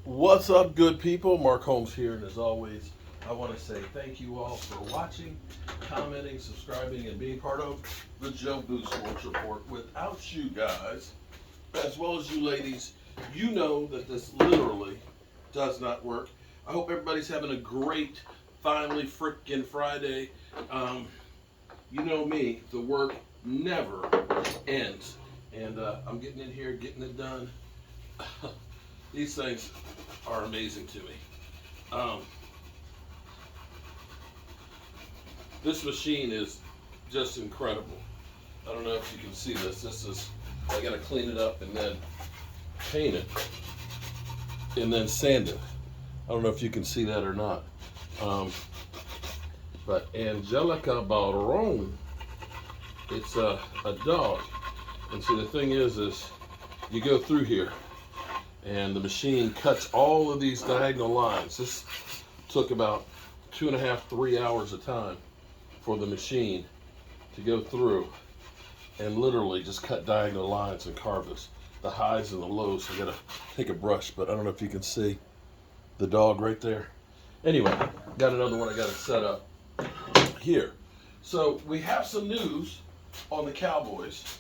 What's up, good people? Mark Holmes here, and as always, I want to say thank you all for watching, commenting, subscribing, and being part of the Joe Booth Sports Report. Without you guys, as well as you ladies, you know that this literally does not work. I hope everybody's having a great, finally frickin' Friday. You know me, the work never ends, and I'm getting in here, getting it done. These things are amazing to me. This machine is just incredible. I don't know if you can see this. I gotta clean it up and then paint it and then sand it. I don't know if you can see that or not. But Angelica Baron, it's a dog. And see, the thing is you go through here and the machine cuts all of these diagonal lines. This took about 2.5, 3 hours of time for the machine to go through and literally just cut diagonal lines and carve this, the highs and the lows. So I gotta take a brush, but I don't know if you can see the dog right there. Anyway, got another one I gotta set up here. So we have some news on the Cowboys.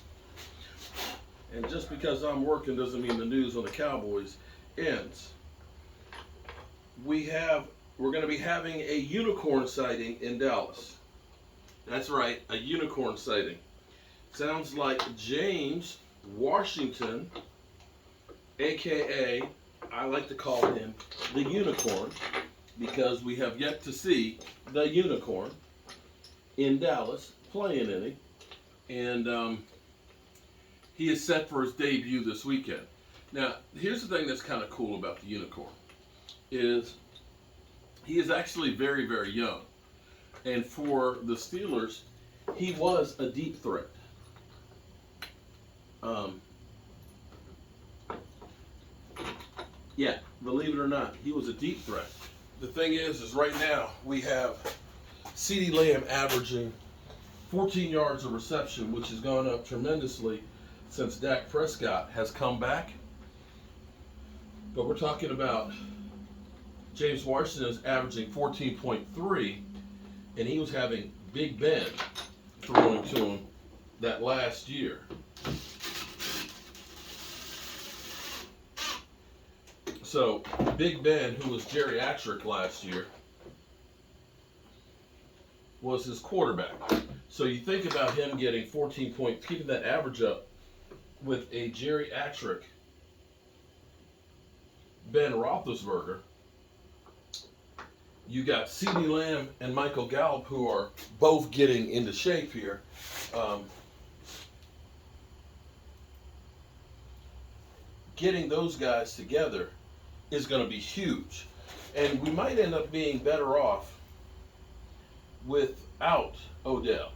And just because I'm working doesn't mean the news on the Cowboys ends. We're going to be having a unicorn sighting in Dallas. That's right, a unicorn sighting. Sounds like James Washington, aka I like to call him the unicorn, because we have yet to see the unicorn in Dallas playing any. And he is set for his debut this weekend. Now, here's the thing that's kind of cool about the unicorn, is he is actually very, very young. And for the Steelers, he was a deep threat. Yeah, believe it or not, he was a deep threat. The thing is right now we have CeeDee Lamb averaging 14 yards of reception, which has gone up tremendously since Dak Prescott has come back. But we're talking about James Washington is averaging 14.3, and he was having Big Ben throwing to him that last year. So Big Ben, who was geriatric last year, was his quarterback. So you think about him getting 14 points, keeping that average up with a geriatric Ben Roethlisberger. You got CeeDee Lamb and Michael Gallup, who are both getting into shape here. Getting those guys together is going to be huge. And we might end up being better off without Odell.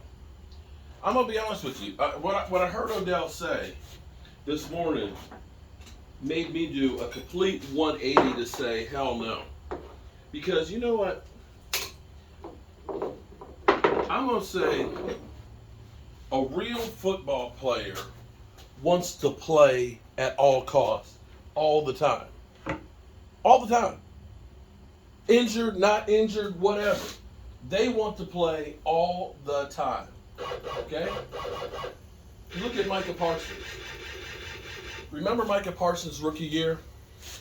I'm going to be honest with you. What I heard Odell say this morning made me do a complete 180 to say, hell no. Because you know what? I'm going to say a real football player wants to play at all costs, all the time. All the time. Injured, not injured, whatever. They want to play all the time. Okay? Look at Micah Parsons. Remember Micah Parsons' rookie year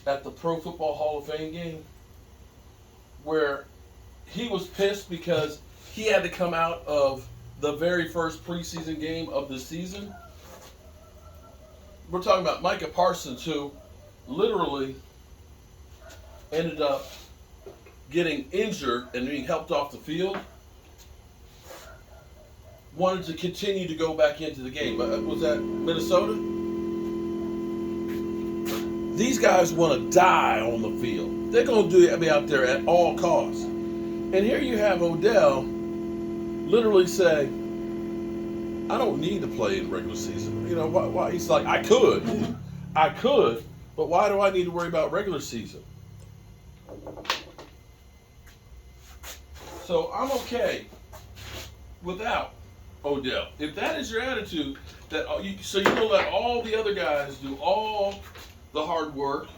at the Pro Football Hall of Fame game? Where he was pissed because he had to come out of the very first preseason game of the season. We're talking about Micah Parsons, who literally ended up getting injured and being helped off the field. Wanted to continue to go back into the game. Was that Minnesota? These guys want to die on the field. They're going to be out there at all costs. And here you have Odell literally say, I don't need to play in regular season. You know, why? He's like, I could, but why do I need to worry about regular season? So I'm okay without Odell. If that is your attitude, so you're going to let all the other guys do all the hard work,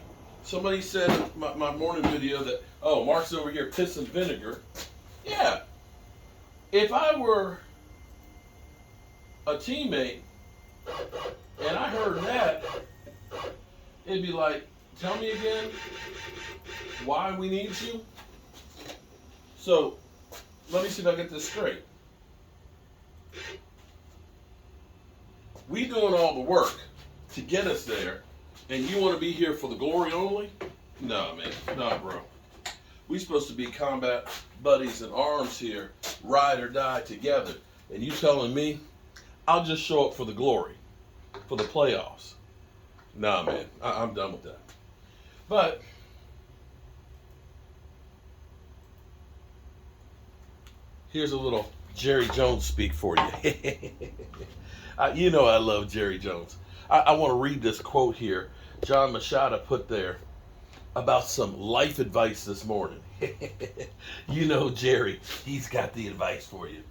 Somebody said in my morning video that, oh, Mark's over here pissing vinegar. Yeah. If I were a teammate and I heard that, it'd be like, tell me again why we need you. So let me see if I get this straight. We doing all the work to get us there, and you want to be here for the glory only? No, man. No, bro. We supposed to be combat buddies in arms here, ride or die together. And you telling me I'll just show up for the glory, for the playoffs? Nah, man. I'm done with that. But here's a little Jerry Jones speak for you. You know I love Jerry Jones. I want to read this quote here John Machado put there about some life advice this morning. You know Jerry, he's got the advice for you.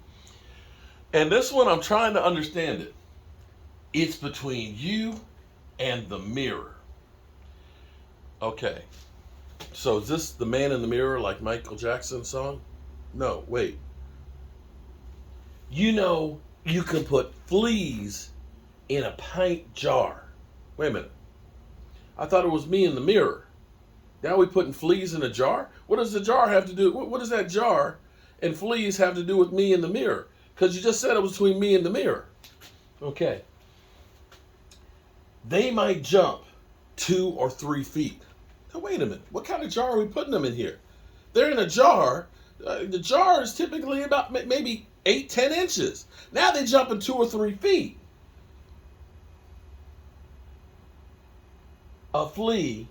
And this one, I'm trying to understand it. It's between you and the mirror. Okay. So is this the man in the mirror like Michael Jackson's song? No, wait. You know you can put fleas in a pint jar. Wait a minute. I thought it was me in the mirror. Now we putting fleas in a jar? What does the jar have to do? What does that jar and fleas have to do with me in the mirror? Because you just said it was between me and the mirror. Okay. They might jump 2 or 3 feet. Now wait a minute. What kind of jar are we putting them in here? They're in a jar. The jar is typically about maybe 8-10 inches. Now they jumping 2 or 3 feet. A flea,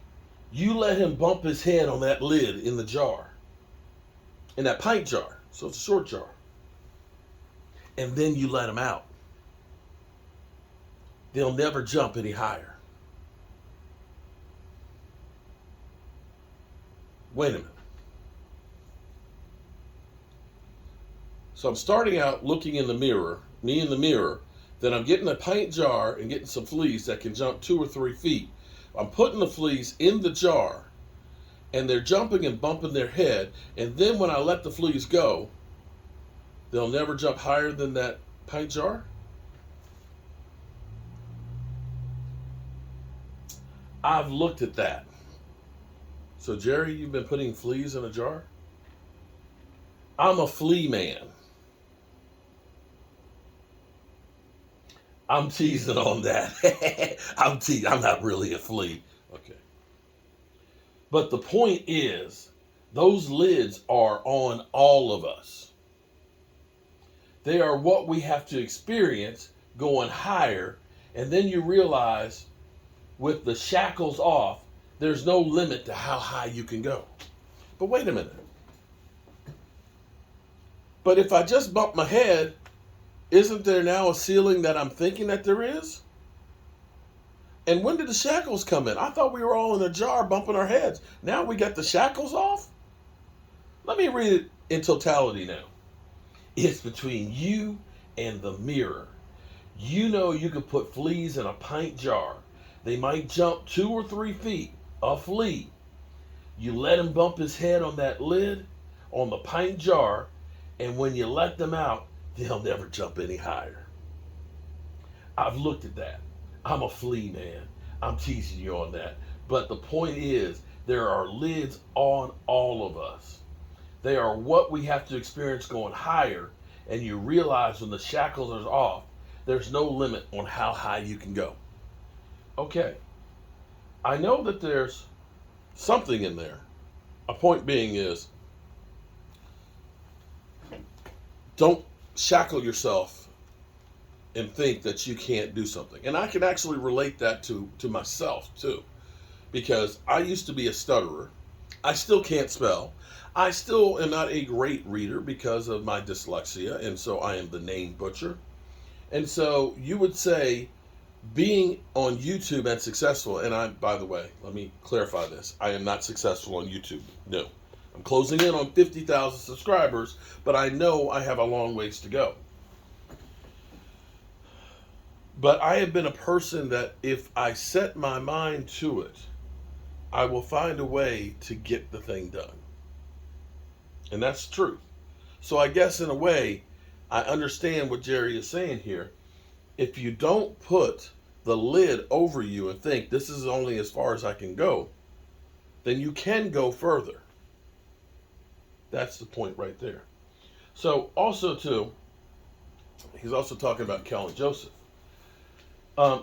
you let him bump his head on that lid in the jar, in that pint jar, so it's a short jar, and then you let him out. They'll never jump any higher. Wait a minute. So I'm starting out looking in the mirror, me in the mirror, then I'm getting a pint jar and getting some fleas that can jump 2 or 3 feet. I'm putting the fleas in the jar, and they're jumping and bumping their head, and then when I let the fleas go, they'll never jump higher than that pint jar? I've looked at that. So Jerry, you've been putting fleas in a jar? I'm a flea man. I'm teasing on that. I'm not really a flea. Okay. But the point is, those lids are on all of us. They are what we have to experience going higher, and then you realize with the shackles off, there's no limit to how high you can go. But wait a minute. But if I just bump my head, isn't there now a ceiling that I'm thinking that there is? And when did the shackles come in? I thought we were all in a jar bumping our heads. Now we got the shackles off? Let me read it in totality now. It's between you and the mirror. You know you could put fleas in a pint jar. They might jump 2 or 3 feet. A flea. You let him bump his head on that lid, on the pint jar, and when you let them out, they'll never jump any higher. I've looked at that. I'm a flea man. I'm teasing you on that. But the point is, there are lids on all of us. They are what we have to experience going higher, and you realize when the shackles are off, there's no limit on how high you can go. Okay. I know that there's something in there. A point being is, don't shackle yourself and think that you can't do something. And I can actually relate that to myself too. Because I used to be a stutterer. I still can't spell. I still am not a great reader because of my dyslexia, and so I am the name butcher. And so you would say being on YouTube and successful, and by the way, let me clarify this. I am not successful on YouTube. No. I'm closing in on 50,000 subscribers, but I know I have a long ways to go. But I have been a person that if I set my mind to it, I will find a way to get the thing done. And that's the truth. So I guess in a way, I understand what Jerry is saying here. If you don't put the lid over you and think this is only as far as I can go, then you can go further. That's the point right there. So also too, he's also talking about Kellen Joseph.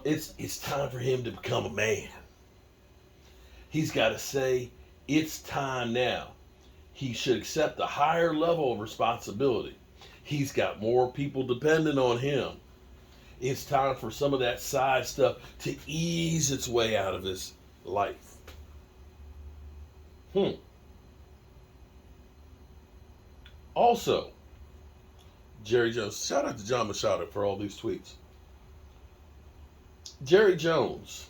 It's time for him to become a man. He's got to say it's time now. He should accept a higher level of responsibility. He's got more people dependent on him. It's time for some of that side stuff to ease its way out of his life. Also, Jerry Jones. Shout out to John Machado for all these tweets. Jerry Jones.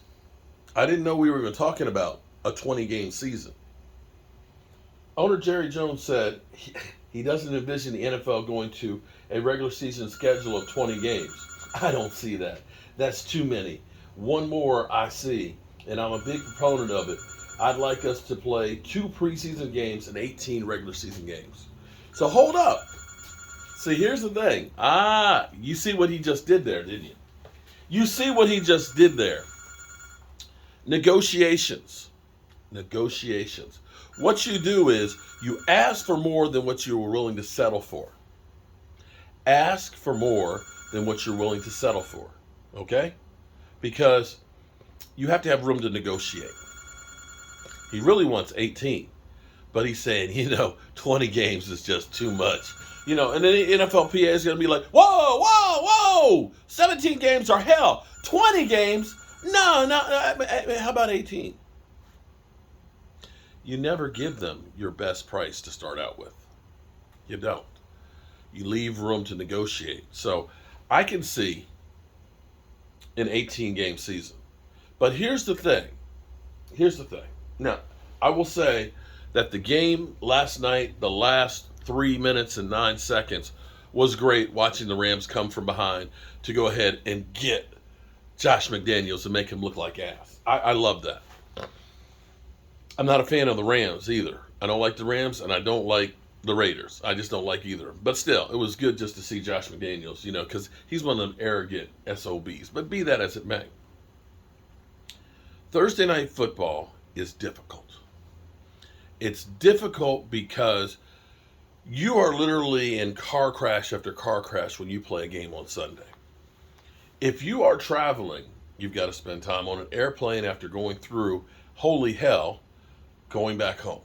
I didn't know we were even talking about a 20-game season. Owner Jerry Jones said he doesn't envision the NFL going to a regular season schedule of 20 games. I don't see that. That's too many. One more I see, and I'm a big proponent of it. I'd like us to play 2 preseason games and 18 regular season games. So hold up. See, here's the thing. You see what he just did there, didn't you? You see what he just did there. Negotiations. What you do is you ask for more than what you were willing to settle for. Ask for more than what you're willing to settle for. Okay? Because you have to have room to negotiate. He really wants 18. But he's saying, 20 games is just too much. And then the NFLPA is going to be like, whoa, 17 games are hell. 20 games? No, how about 18? You never give them your best price to start out with. You don't. You leave room to negotiate. So I can see an 18-game season. But here's the thing. Now, I will say that the game last night, the last 3 minutes and 9 seconds, was great watching the Rams come from behind to go ahead and get Josh McDaniels and make him look like ass. I love that. I'm not a fan of the Rams either. I don't like the Rams, and I don't like the Raiders. I just don't like either. But still, it was good just to see Josh McDaniels, because he's one of them arrogant SOBs. But be that as it may. Thursday night football is difficult. It's difficult because you are literally in car crash after car crash when you play a game on Sunday. If you are traveling, you've got to spend time on an airplane after going through holy hell, going back home.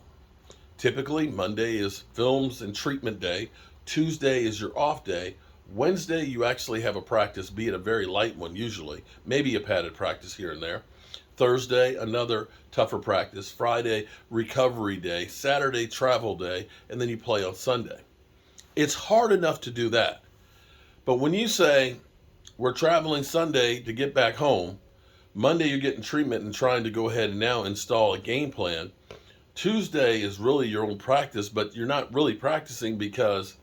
Typically, Monday is films and treatment day. Tuesday is your off day. Wednesday, you actually have a practice, be it a very light one usually, maybe a padded practice here and there. Thursday, another tougher practice. Friday, recovery day. Saturday, travel day. And then you play on Sunday. It's hard enough to do that. But when you say, we're traveling Sunday to get back home, Monday you're getting treatment and trying to go ahead and now install a game plan. Tuesday is really your own practice, but you're not really practicing because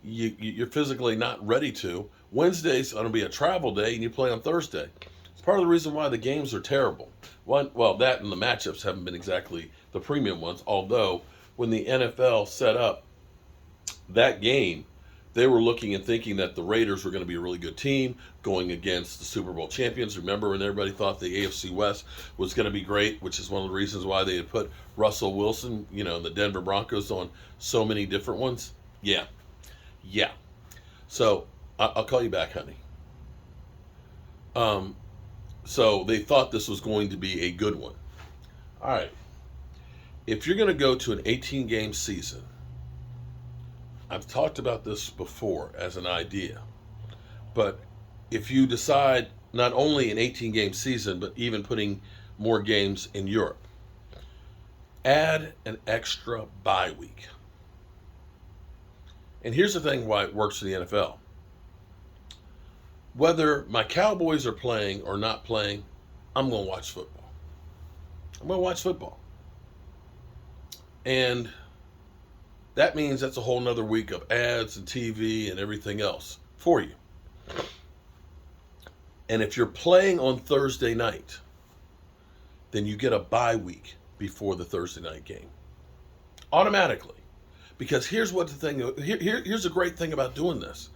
you're physically not ready to. Wednesday's going to be a travel day and you play on Thursday. Part of the reason why the games are terrible. That and the matchups haven't been exactly the premium ones, although when the NFL set up that game, they were looking and thinking that the Raiders were going to be a really good team going against the Super Bowl champions. Remember when everybody thought the AFC West was going to be great, which is one of the reasons why they had put Russell Wilson, the Denver Broncos on so many different ones? Yeah. So I'll call you back, honey. So they thought this was going to be a good one. All right. If you're going to go to an 18-game season, I've talked about this before as an idea, but if you decide not only an 18-game season, but even putting more games in Europe, add an extra bye week. And here's the thing why it works for the NFL. Whether my Cowboys are playing or not playing, I'm going to watch football. And that means that's a whole nother week of ads and TV and everything else for you. And if you're playing on Thursday night, then you get a bye week before the Thursday night game. Automatically. Because here's what the thing, here's a great thing about doing this.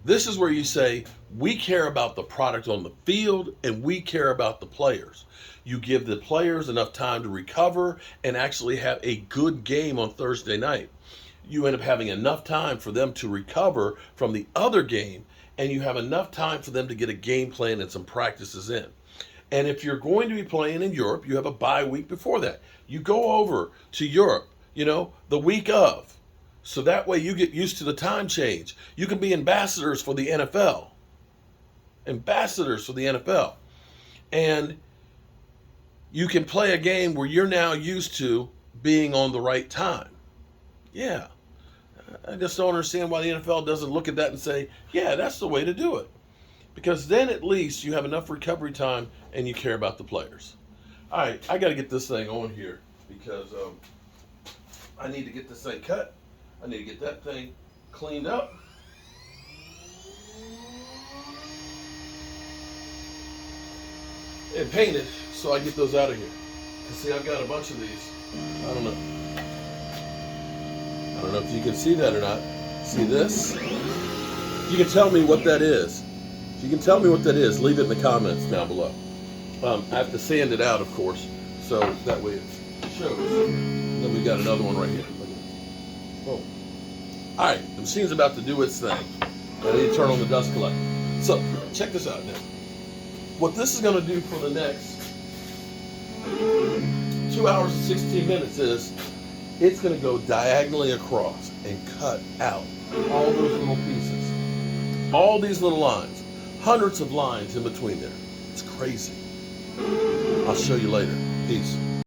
This is where you say, we care about the product on the field and we care about the players. You give the players enough time to recover and actually have a good game on Thursday night. You end up having enough time for them to recover from the other game, and you have enough time for them to get a game plan and some practices in. And if you're going to be playing in Europe, you have a bye week before that. You go over to Europe, the week of. So that way you get used to the time change. You can be ambassadors for the NFL. Ambassadors for the NFL. And you can play a game where you're now used to being on the right time. Yeah. I just don't understand why the NFL doesn't look at that and say, yeah, that's the way to do it. Because then at least you have enough recovery time and you care about the players. All right, I got to get this thing on here because I need to get this thing cut. I need to get that thing cleaned up. And painted so I get those out of here. Because see, I've got a bunch of these. I don't know if you can see that or not. See this? You can tell me what that is. If you can tell me what that is, leave it in the comments down below. I have to sand it out, of course, so that way it shows. Then we got another one right here. Look at this. Boom. All right, the machine's about to do its thing. I need to turn on the dust collector. So, check this out now. What this is going to do for the next 2 hours and 16 minutes is it's going to go diagonally across and cut out all those little pieces. All these little lines. Hundreds of lines in between there. It's crazy. I'll show you later. Peace.